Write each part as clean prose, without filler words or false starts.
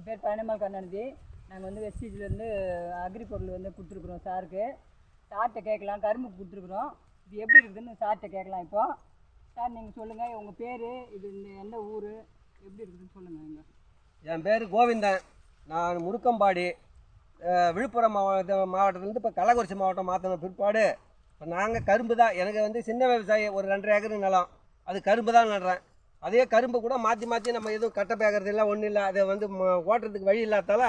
என் பேர் பயணமால் கருணாநிதி. நாங்கள் வந்து வெஸ்டீஜ்லேருந்து அக்ரி பொருள் வந்து கொடுத்துருக்குறோம் சாருக்கு. சார்கிட்ட கேட்கலாம், கரும்பு கொடுத்துருக்குறோம். இது எப்படி இருக்குதுன்னு சார்கிட்ட கேட்கலாம். இப்போ சார் நீங்கள் சொல்லுங்கள், உங்கள் பேர், இது எந்த ஊர், எப்படி இருக்குதுன்னு சொல்லுங்கள். என் பேர் கோவிந்தன். நான் முருக்கம்பாடி, விழுப்புரம் மாவட்டத்துலேருந்து இப்போ கள்ளக்குறிச்சி மாவட்டம் மாற்றின பிற்பாடு இப்போ நாங்கள் கரும்பு தான். எனக்கு வந்து சின்ன விவசாயி, ஒரு 2.5 ஏக்கர் நிலம், அது கரும்பு தான் நடுறேன். அதே கரும்பு கூட மாற்றி மாற்றி நம்ம எதுவும் கட்டை பேக்கிறது இல்லை, ஒன்றும் இல்லை. அதை வந்து ஓட்டுறதுக்கு வழி இல்லாதால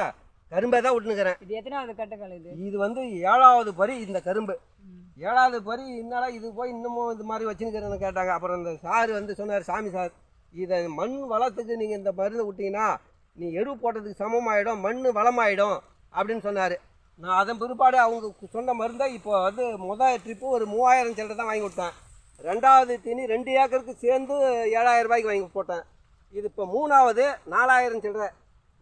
கரும்பை தான் விட்டுனுக்கிறேன். இது எத்தனாவது கட்டைக்கால்? இது வந்து 7வது பரி. இந்த கரும்பு 7வது பரி. என்னடா இது போய் இன்னமும் இது மாதிரி வச்சுன்னுக்கிறேன்னு கேட்டாங்க. அப்புறம் இந்த சார் வந்து சொன்னார், சாமி சார், இதை மண் வளத்துக்கு நீங்கள் இந்த மருந்து விட்டிங்கன்னா நீ எரு போட்டதுக்கு சமமாயிடும், மண் வளமாயிடும் அப்படின்னு சொன்னார். நான் அதன் பிற்பாடு அவங்க சொன்ன மருந்தை இப்போ வந்து முதல் ட்ரிப்பு ஒரு 3000 சில்லரை தான் வாங்கி விட்டேன். 2வது தீனி 2 ஏக்கருக்கு சேர்ந்து 7000 ரூபாய்க்கு வாங்கி போட்டேன். இது இப்போ 3வது 4000 சில்லரை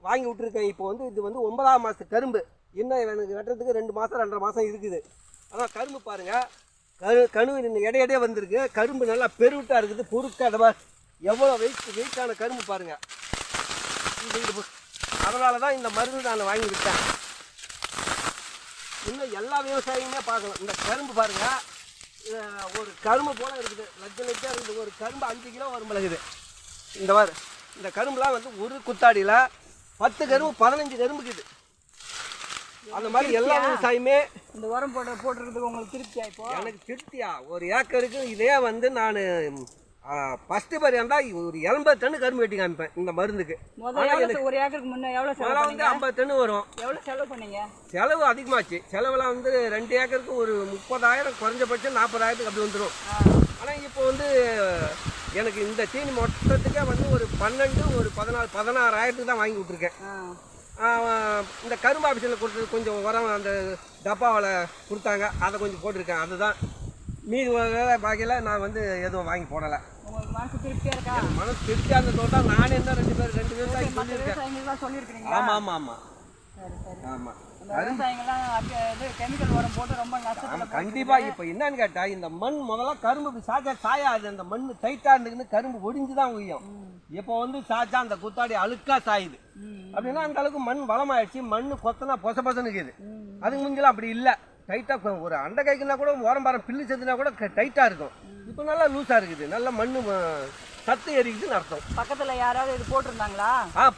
வாங்கி விட்டுருக்கேன். இப்போ வந்து இது வந்து 9ஆம் மாதத்து கரும்பு. இன்னும் எனக்கு வெட்டுறதுக்கு 2 மாதம் 2.5 மாதம் இருக்குது. அதான் கரும்பு பாருங்கள், கனவு இடையிடையே வந்திருக்கு. கரும்பு நல்லா பெருவிட்டாக இருக்குது, பொறுக்காதவா எவ்வளோ வெயிட்டான கரும்பு பாருங்கள். அதனால தான் இந்த மருந்து நான் வாங்கி விட்டேன். இன்னும் எல்லா விவசாயியுமே பார்க்கணும். இந்த கரும்பு பாருங்கள், ஒரு கரும்பு போல் இருக்குது, லட்சம் இருக்குது. ஒரு கரும்பு 5 கிலோ வரும் இருக்குது. இந்த கரும்புலாம் வந்து ஒரு குத்தாடியில் 10 கரும்பு 15 கரும்புக்குது. அந்த மாதிரி எல்லா விவசாயியுமே இந்த உரம் போட்டுறதுக்கு உங்களுக்கு திருப்தியா? இப்போ எனக்கு திருப்தியா? ஒரு ஏக்கருக்கு இதே வந்து நான் ஃபஸ்ட்டு பரி இருந்தால் ஒரு 80 டன் கரும்பு வெட்டி காமிப்பேன் இந்த மருந்துக்கு. ஒரு ஏக்கருக்கு முன்னே எவ்வளோ செலவு? வந்து 50 டன் வரும். எவ்வளோ செலவு பண்ணீங்க? செலவு அதிகமாச்சு. செலவுலாம் வந்து 2 ஏக்கருக்கு ஒரு 30,000, குறைஞ்சபட்சம் 40,000 அப்படி வந்துடும். ஆனால் இப்போ வந்து எனக்கு இந்த தீனி மொத்தத்துக்கே வந்து ஒரு 12, ஒரு 16,000 தான் வாங்கி விட்ருக்கேன். இந்த கரும்பு ஆஃபீஸில் கொடுத்தது கொஞ்சம் உரம் அந்த டப்பாவில் கொடுத்தாங்க, அதை கொஞ்சம் போட்டிருக்கேன். அதுதான் மீதி பாக்கியில் நான் வந்து எதுவும் வாங்கி போடலை. உங்களுக்கு மனசு திருப்தியாக இருக்கா? மனசு திருப்தியாக இருந்த தோட்டம் நானே என்ன 2 பேர் சொல்லியிருக்கேன். ஆமாம் ஆமாம் ஆமாம். சரி சரி. ஆமாம், கெமிக்கல் உரம் போட்டு ரொம்ப நஷ்டம். கண்டிப்பாக. இப்போ என்னன்னு கேட்டால், இந்த மண் முதல்ல கரும்புக்கு சாயாது. அந்த மண் டைட்டாக இருந்துக்குன்னு கரும்பு ஒடிஞ்சு தான் உய்யும். இப்போ வந்து சாச்சா அந்த குத்தாடி அழுக்கா சாயுது. அப்படின்னா அந்த அளவுக்கு மண் வளமாயிடுச்சு. மண் கொத்தனா பொசன்னு இருக்குது. அதுக்கு முன்னெல்லாம் அப்படி இல்லை. டைட்டாக ஒரு அண்டை கைக்குன்னா கூட ஓரம்பாரம் பில்லு செத்துனா கூட டைட்டாக இருக்கும். இப்போ நல்லா லூஸாக இருக்குது. நல்ல மண் சத்து எரிக்குதுன்னு அர்த்தம். பக்கத்தில் யாராவது இது போட்டிருந்தாங்களா?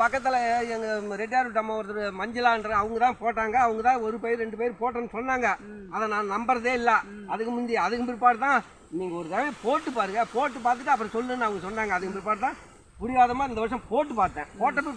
பக்கத்தில் எங்கள் ரெட்டியார் அம்மா ஒருத்தர் மஞ்சளான்ற அவங்க தான் போட்டாங்க. அவங்க தான் 1 பயிர் 2 பயிர் போட்டோன்னு சொன்னாங்க. அதை நான் நம்புறதே இல்லை. அதுக்கு பிற்பாடு தான் நீங்கள் ஒரு தடவை போட்டு பாருங்கள், போட்டு பார்த்துட்டு அப்புறம் சொல்லுன்னு அவங்க சொன்னாங்க. அதுக்கு பிற்பாடு தான் புரியாதமாக இந்த வருஷம் போட்டு பார்த்தேன். போட்ட